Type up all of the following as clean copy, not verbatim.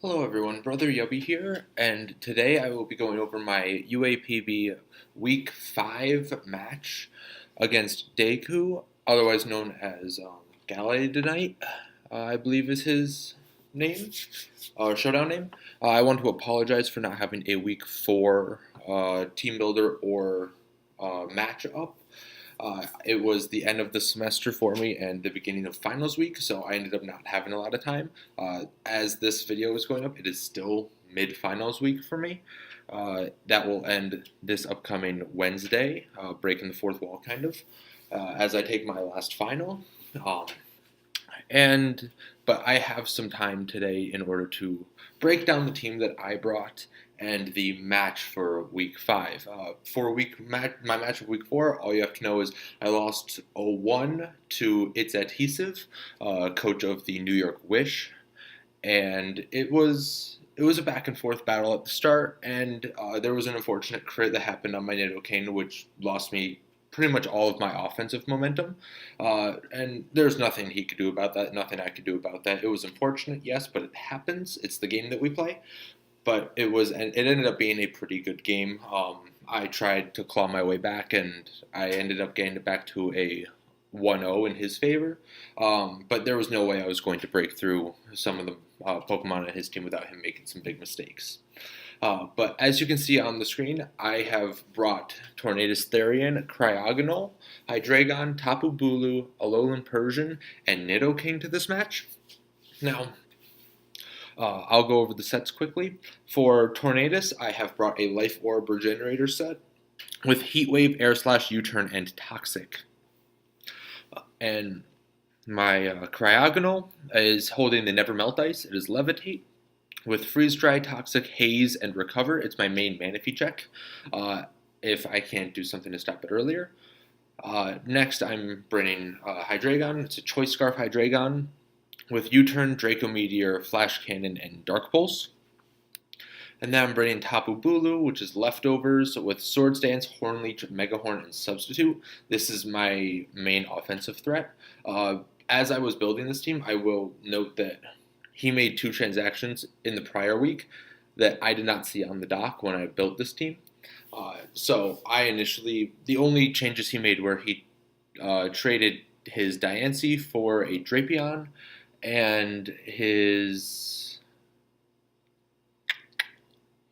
Hello everyone, Brother Yubby here, and today I will be going over my UAPB Week 5 match against Deku, otherwise known as Galadonite, I believe is his name, or showdown name. I want to apologize for not having a Week 4 team builder or match up. It was the end of the semester for me and the beginning of finals week, so I ended up not having a lot of time. As this video is going up, it is still mid-finals week for me. That will end this upcoming Wednesday, breaking the fourth wall kind of, as I take my last final. Um, and but I have some time today in order to break down the team that I brought and the match for week 5. My match of week 4, all you have to know is I lost 0-1 to It's Adhesive, coach of the New York Wish, and it was a back and forth battle at the start, and there was an unfortunate crit that happened on my Nidoking, which lost me pretty much all of my offensive momentum. And there's nothing he could do about that, nothing I could do about that. It was unfortunate, yes, but it happens. It's the game that we play. But it ended up being a pretty good game. I tried to claw my way back, and I ended up getting it back to a 1-0 in his favor. But there was no way I was going to break through some of the Pokemon in his team without him making some big mistakes. But as you can see on the screen, I have brought Tornadus Therian, Cryogonal, Hydreigon, Tapu Bulu, Alolan Persian, and Nidoking to this match. Now, I'll go over the sets quickly. For Tornadus, I have brought a Life Orb Regenerator set with Heat Wave, Air Slash, U-Turn, and Toxic. And my Cryogonal is holding the Never Melt Ice. It is Levitate. With Freeze Dry, Toxic, Haze, and Recover, it's my main Manaphy check, if I can't do something to stop it earlier. Next, I'm bringing Hydreigon. It's a Choice Scarf Hydreigon with U-Turn, Draco Meteor, Flash Cannon, and Dark Pulse. And then I'm bringing Tapu Bulu, which is Leftovers, with Swords Dance, Horn Leech, Mega Horn, and Substitute. This is my main offensive threat. As I was building this team, I will note that he made 2 transactions in the prior week that I did not see on the dock when I built this team. So the only changes he made were he traded his Diancie for a Drapion, and he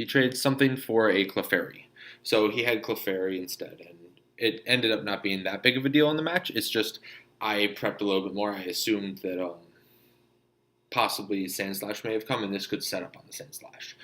traded something for a Clefairy. So he had Clefairy instead, and it ended up not being that big of a deal in the match. It's just I prepped a little bit more. I assumed that possibly Sandslash may have come, and this could set up on the Sandslash.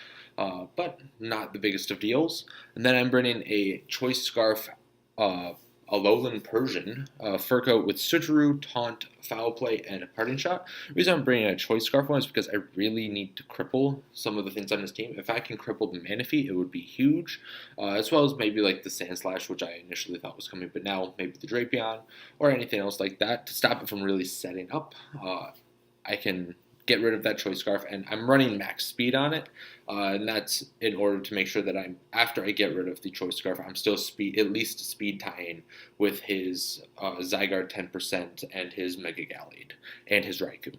But not the biggest of deals. And then I'm bringing a Choice Scarf Alolan Persian fur coat with Switcheroo, Taunt, Foul Play, and a Parting Shot. The reason I'm bringing a Choice Scarf one is because I really need to cripple some of the things on this team. If I can cripple the Manaphy, it would be huge, as well as maybe like the Sandslash, which I initially thought was coming, but now maybe the Drapion or anything else like that to stop it from really setting up. I can get rid of that Choice Scarf, and I'm running max speed on it, and that's in order to make sure that after I get rid of the Choice Scarf, I'm still at least speed tying with his Zygarde 10% and his Mega Gallade and his Raikou.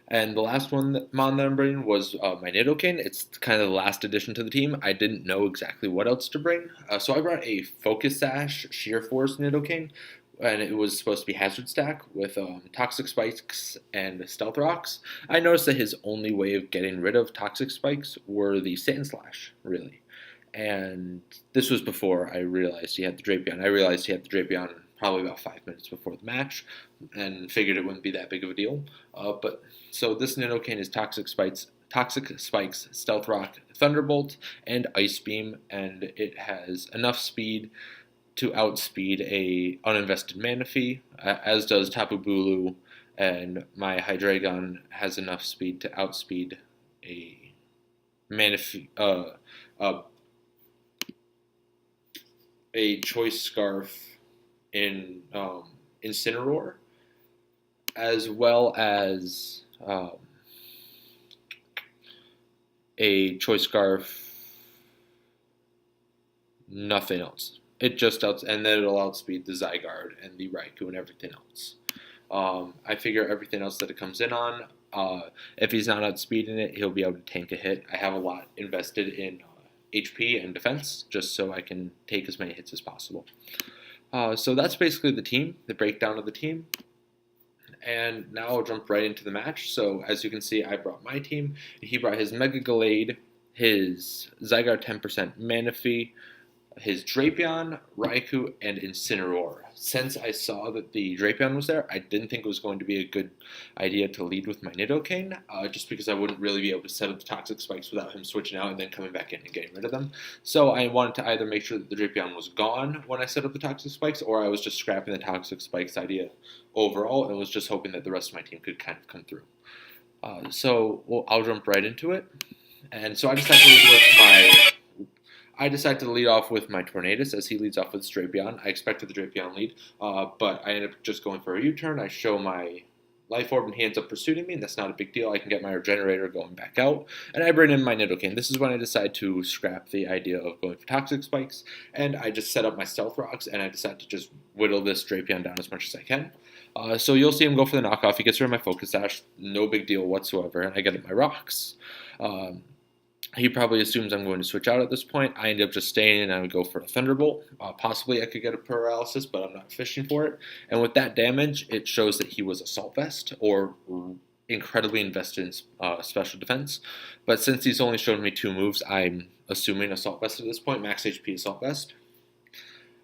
And the last mon that I'm bringing was my Nidoking. It's kind of the last addition to the team. I didn't know exactly what else to bring, so I brought a Focus Sash Sheer Force Nidoking, and it was supposed to be Hazard Stack with Toxic Spikes and Stealth Rocks. I noticed that his only way of getting rid of Toxic Spikes were the Sandslash, really. And this was before I realized he had the Drapion. I realized he had the Drapion probably about 5 minutes before the match, and figured it wouldn't be that big of a deal. So this Nidoking is Toxic Spikes, Stealth Rock, Thunderbolt, and Ice Beam, and it has enough speed to outspeed a uninvested Manaphy, as does Tapu Bulu, and my Hydreigon has enough speed to outspeed a Manaphy, a Choice Scarf in Incineroar, as well as a Choice Scarf, nothing else. It just and then it'll outspeed the Zygarde and the Raikou and everything else. I figure everything else that it comes in on, If he's not outspeeding it, he'll be able to tank a hit. I have a lot invested in HP and defense, just so I can take as many hits as possible. So that's basically the team, the breakdown of the team. And now I'll jump right into the match. So as you can see, I brought my team. He brought his Mega Gallade, his Zygarde 10% Manaphy, his Drapion, Raikou, and Incineroar. Since I saw that the Drapion was there, I didn't think it was going to be a good idea to lead with my Nidoking, just because I wouldn't really be able to set up the Toxic Spikes without him switching out and then coming back in and getting rid of them. So I wanted to either make sure that the Drapion was gone when I set up the Toxic Spikes, or I was just scrapping the Toxic Spikes idea overall and was just hoping that the rest of my team could kind of come through. I'll jump right into it. And so I decided to lead off with my Tornadus as he leads off with Drapion. I expected the Drapion lead, but I ended up just going for a U-turn. I show my Life Orb and he ends up pursuing me, and that's not a big deal. I can get my Regenerator going back out, and I bring in my Nidoking. This is when I decide to scrap the idea of going for Toxic Spikes, and I just set up my Stealth Rocks, and I decide to just whittle this Drapion down as much as I can. So you'll see him go for the knockoff. He gets rid of my Focus Sash, no big deal whatsoever, and I get my Rocks. He probably assumes I'm going to switch out at this point. I end up just staying and I would go for a Thunderbolt. Possibly I could get a Paralysis, but I'm not fishing for it. And with that damage, it shows that he was Assault Vest or incredibly invested in Special Defense. But since he's only shown me 2 moves, I'm assuming Assault Vest at this point, Max HP Assault Vest.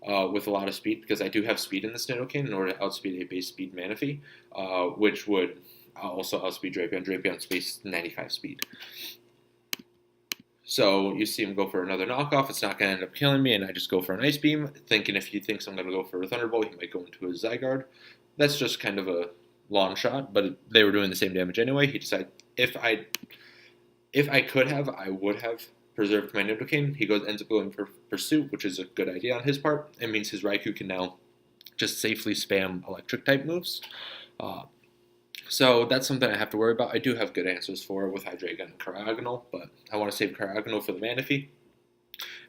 With a lot of speed, because I do have speed in this Nidoking in order to outspeed a base speed Manaphy, which would also outspeed Drapion. Drapion's base 95 speed. So you see him go for another knockoff. It's not going to end up killing me, and I just go for an Ice Beam, thinking if he thinks I'm going to go for a Thunderbolt, he might go into his Zygarde. That's just kind of a long shot, but they were doing the same damage anyway. He decided if I could have, I would have preserved my Nidoking. He ends up going for Pursuit, which is a good idea on his part. It means his Raikou can now just safely spam Electric-type moves. So that's something I have to worry about. I do have good answers for it with Hydreigon and Caragonal, but I want to save Caragonal for the Manaphy,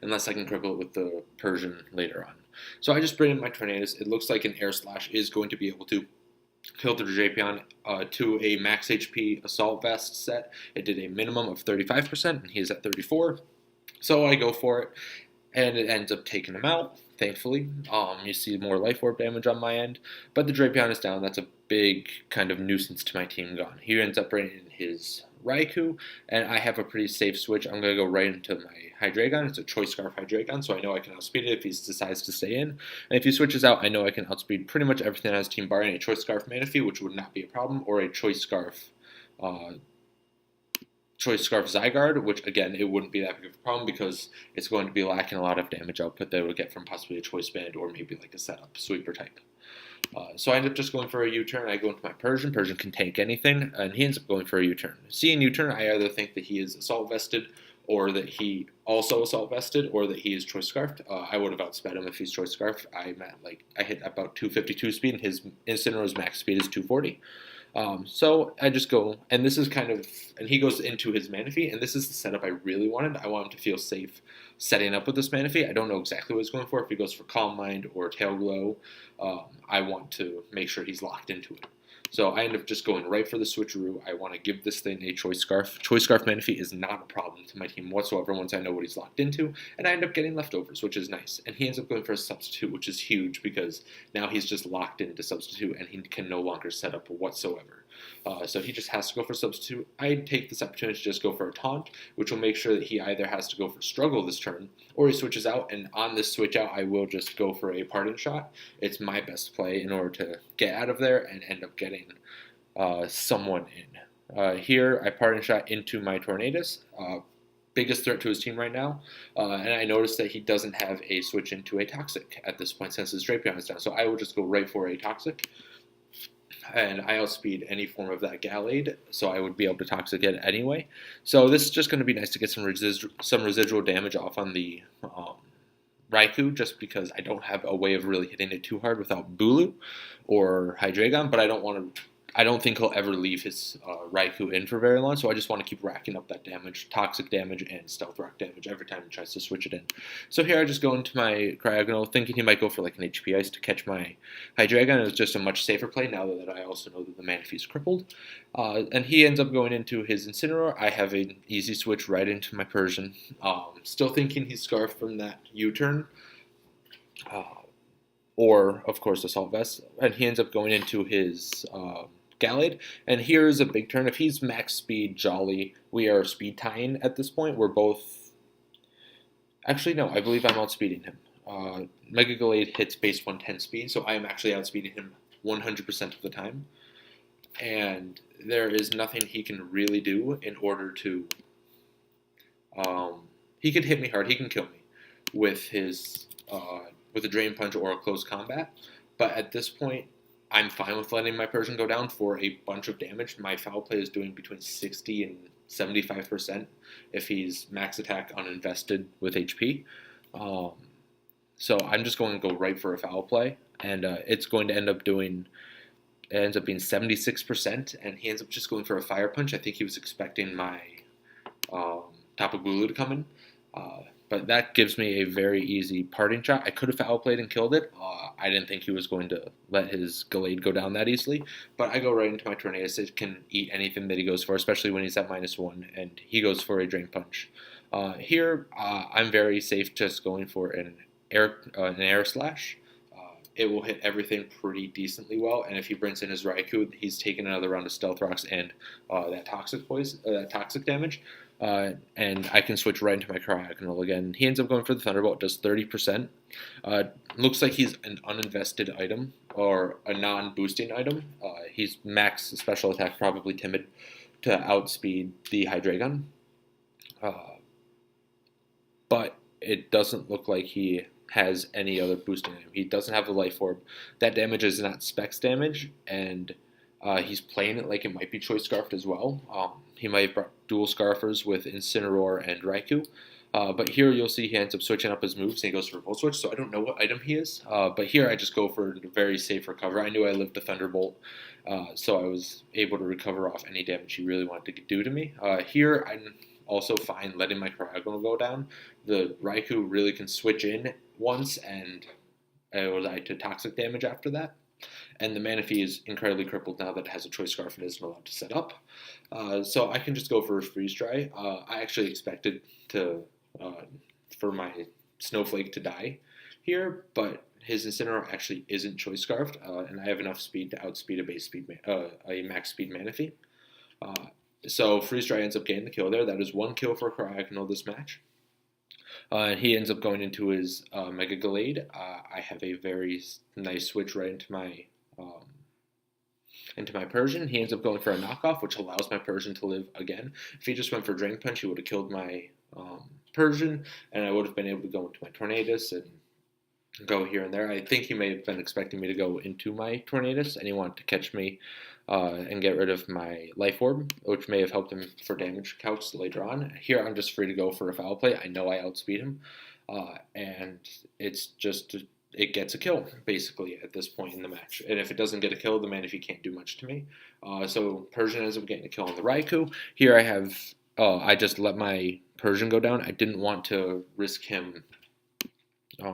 unless I can cripple it with the Persian later on. So I just bring in my Tornadus. It looks like an Air Slash is going to be able to kill the Drapion to a max HP Assault Vest set. It did a minimum of 35%, and he is at 34%. So I go for it, and it ends up taking him out, thankfully. You see more Life Orb damage on my end, but the Drapion is down. That's a big kind of nuisance to my team gone. He ends up bringing in his Raikou, and I have a pretty safe switch. I'm going to go right into my Hydreigon. It's a Choice Scarf Hydreigon, so I know I can outspeed it if he decides to stay in. And if he switches out, I know I can outspeed pretty much everything on his team, barring a Choice Scarf Manaphy, which would not be a problem, or a Choice Scarf Zygarde, which again, it wouldn't be that big of a problem because it's going to be lacking a lot of damage output that it would get from possibly a Choice Band or maybe like a setup sweeper type. So I end up just going for a U-turn. I go into my Persian. Persian can tank anything, and he ends up going for a U-turn. Seeing U-turn, I either think that he is Assault Vested, or that he also Assault Vested, or that he is Choice Scarfed. I would have outsped him if he's Choice Scarfed. I hit about 252 speed, and his Incineroar's max speed is 240. So I just go, and this is kind of, and he goes into his Manaphy, and this is the setup I really wanted. I want him to feel safe setting up with this Manaphy. I don't know exactly what he's going for. If he goes for Calm Mind or Tail Glow, I want to make sure he's locked into it. So I end up just going right for the switcheroo. I want to give this thing a Choice Scarf. Choice Scarf Manaphy is not a problem to my team whatsoever once I know what he's locked into, and I end up getting leftovers, which is nice. And he ends up going for a Substitute, which is huge because now he's just locked into Substitute, and he can no longer set up whatsoever. So he just has to go for Substitute. I take this opportunity to just go for a Taunt, which will make sure that he either has to go for Struggle this turn, or he switches out, and on this switch out, I will just go for a Pardon Shot. It's my best play in order to get out of there and end up getting someone in. Here, I Pardon Shot into my Tornadus. Biggest threat to his team right now, and I noticed that he doesn't have a switch into a Toxic at this point since his Drapion is down, so I will just go right for a Toxic. And I outspeed any form of that Gallade, so I would be able to Toxic it anyway. So this is just going to be nice to get some residual damage off on the Raikou, just because I don't have a way of really hitting it too hard without Bulu or Hydreigon, but I don't want to I don't think he'll ever leave his Raikou in for very long, so I just want to keep racking up that damage, toxic damage, and stealth rock damage every time he tries to switch it in. So here I just go into my Cryogonal, thinking he might go for like an HP Ice to catch my Hydreigon. It was just a much safer play now that I also know that the Manaphy is crippled. And he ends up going into his Incineroar. I have an easy switch right into my Persian. Still thinking he's Scarfed from that U-turn. Or, of course, Assault Vest. And he ends up going into his Gallade. And here's a big turn. If he's max speed Jolly, we are speed tying at this point. We're both... Actually, no, I believe I'm outspeeding him. Mega Gallade hits base 110 speed, so I am actually outspeeding him 100% of the time. And there is nothing he can really do in order to... he can hit me hard. He can kill me with his... with a Drain Punch or a close combat. But at this point, I'm fine with letting my Persian go down for a bunch of damage. My foul play is doing between 60 and 75% if he's max attack uninvested with HP. So I'm just going to go right for a foul play, and it's going to end up doing... It ends up being 76%, and he ends up just going for a Fire Punch. I think he was expecting my Tapu Bulu to come in. But that gives me a very easy parting shot. I could have foul played and killed it. I didn't think he was going to let his Gallade go down that easily. But I go right into my Tornadus. It can eat anything that he goes for, especially when he's at -1, and he goes for a Drain Punch. Here, I'm very safe just going for an air Slash. It will hit everything pretty decently well, and if he brings in his Raikou, he's taking another round of Stealth Rocks and that toxic damage. And I can switch right into my Cryogonal again. He ends up going for the Thunderbolt, does 30%. Looks like he's an uninvested item, or a non-boosting item. He's max special attack, probably timid, to outspeed the Hydreigon. But it doesn't look like he has any other boosting item. He doesn't have a Life Orb. That damage is not Specs damage, and he's playing it like it might be Choice Scarfed as well. He might have brought dual Scarfers with Incineroar and Raikou. But here you'll see he ends up switching up his moves, and he goes for Volt Switch, so I don't know what item he is. But here I just go for a very safe recover. I knew I lived the Thunderbolt, so I was able to recover off any damage he really wanted to do to me. Here I'm also fine letting my Cryogonal go down. The Raikou really can switch in once, and it will die to toxic damage after that. And the Manaphy is incredibly crippled now that it has a Choice Scarf and isn't allowed to set up. So I can just go for a Freeze Dry. I actually expected for my Snowflake to die here, but his Incineroar actually isn't Choice Scarfed, and I have enough speed to outspeed a max speed Manaphy. So Freeze Dry ends up getting the kill there. That is one kill for Cryogonal this match. He ends up going into his Mega Gallade. I have a very nice switch right into my Persian. He ends up going for a knockoff, which allows my Persian to live again. If he just went for Drain Punch, he would have killed my Persian, and I would have been able to go into my Tornadus and go here and there. I think he may have been expecting me to go into my Tornadus, and he wanted to catch me and get rid of my Life Orb, which may have helped him for damage calcs later on. Here I'm just free to go for a foul play. I know I outspeed him, and it's just... it gets a kill, basically, at this point in the match. And if it doesn't get a kill, the Manaphy can't do much to me. So Persian ends up getting a kill on the Raikou. Here I have... I just let my Persian go down. I didn't want to risk him...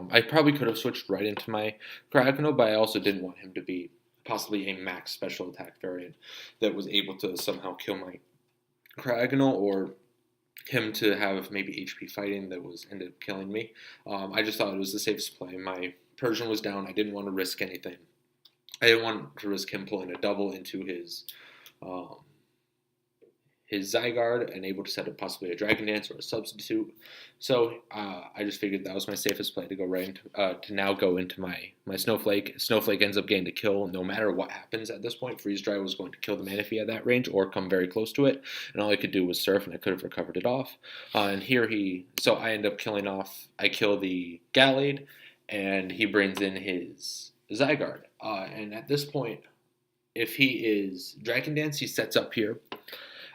I probably could have switched right into my Cryogonal, but I also didn't want him to be possibly a max special attack variant that was able to somehow kill my Cryogonal, or him to have maybe HP fighting that ended up killing me. I just thought it was the safest play. My Persian was down. I didn't want to risk anything. I didn't want to risk him pulling a double into his Zygarde and able to set up possibly a Dragon Dance or a Substitute. So I just figured that was my safest play to go right into, to now go into my Snowflake. Snowflake ends up getting the kill no matter what happens at this point. Freeze Dry was going to kill the Manaphy at that range or come very close to it, and all I could do was Surf, and I could have recovered it off. And here so I end up killing off, I kill the Gallade, and he brings in his Zygarde. And at this point, if he is Dragon Dance, he sets up here.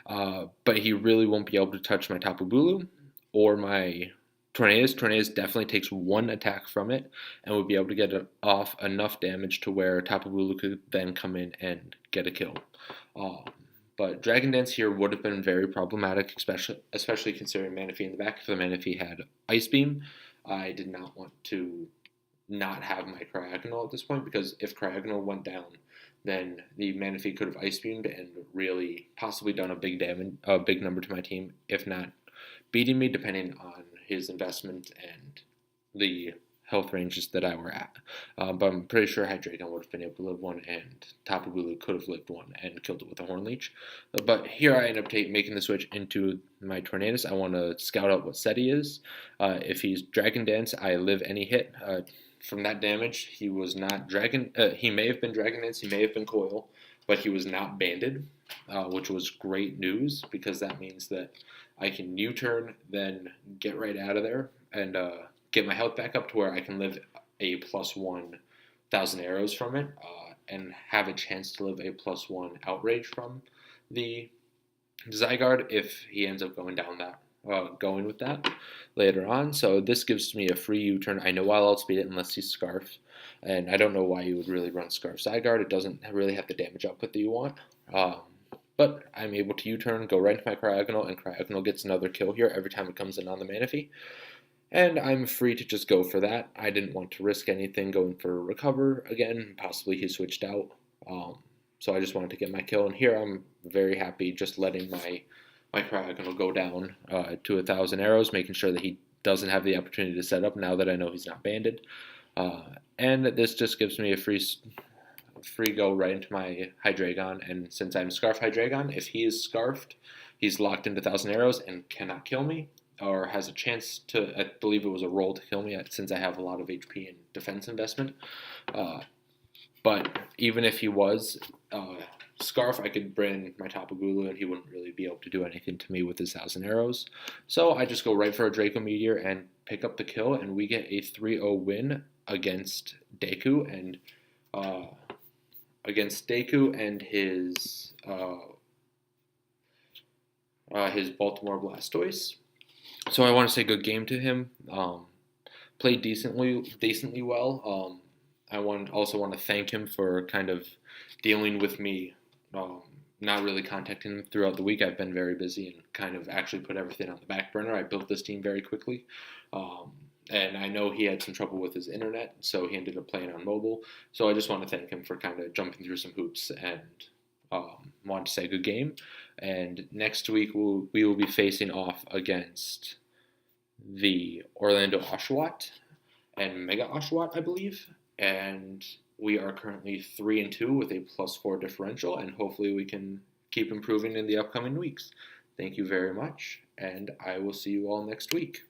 But he really won't be able to touch my Tapu Bulu or my Tornadus definitely takes one attack from it and would be able to get it off enough damage to where Tapu Bulu could then come in and get a kill. Um, but Dragon Dance here would have been very problematic, especially considering Manaphy in the back. If the Manaphy had Ice Beam, I did not want to not have my Cryogonal at this point, because if Cryogonal went down, then the Manaphy could have Ice Beamed and really possibly done a big number to my team, if not beating me, depending on his investment and the health ranges that I were at. But I'm pretty sure Hydreigon would have been able to live one, and Tapu Bulu could have lived one and killed it with a Horn Leech. But here I end up making the switch into my Tornadus. I want to scout out what set he is. If he's Dragon Dance, I live any hit. From that damage, he was not Dragon. He may have been Dragon Dance, he may have been Coil, but he was not banded, which was great news, because that means that I can U-turn, then get right out of there and get my health back up to where I can live a +1,000 arrows from it, and have a chance to live a +1 outrage from the Zygarde if he ends up going with that later on. So this gives me a free U-turn. I know I'll outspeed it unless he's Scarf, and I don't know why you would really run Scarf Zygarde. It doesn't really have the damage output that you want. But I'm able to U-turn, go right into my Cryogonal, and Cryogonal gets another kill here every time it comes in on the Manaphy. And I'm free to just go for that. I didn't want to risk anything going for Recover again. Possibly he switched out. So I just wanted to get my kill. And here I'm very happy just letting my Cryogonal go down to 1,000 arrows, making sure that he doesn't have the opportunity to set up now that I know he's not banded. And this just gives me a free go right into my Hydreigon. And since I'm Scarf Hydreigon, if he is Scarfed, he's locked into 1,000 arrows and cannot kill me, or has a chance to, I believe it was a roll to kill me, since I have a lot of HP and defense investment. But even if he was Scarf, I could bring my Tapu Bulu and he wouldn't really be able to do anything to me with his 1,000 arrows. So I just go right for a Draco Meteor and pick up the kill, and we get a 3-0 win against Deku and his Baltimore Blastoise. So I want to say good game to him. Played decently well. I also want to thank him for kind of dealing with me, not really contacting him throughout the week. I've been very busy and kind of actually put everything on the back burner. I built this team very quickly. And I know he had some trouble with his internet, so he ended up playing on mobile. So I just want to thank him for kind of jumping through some hoops, and want to say good game. And next week we will be facing off against the Orlando Oshawott and Mega Oshawott, I believe. And we are currently 3-2 with a +4 differential, and hopefully we can keep improving in the upcoming weeks. Thank you very much, and I will see you all next week.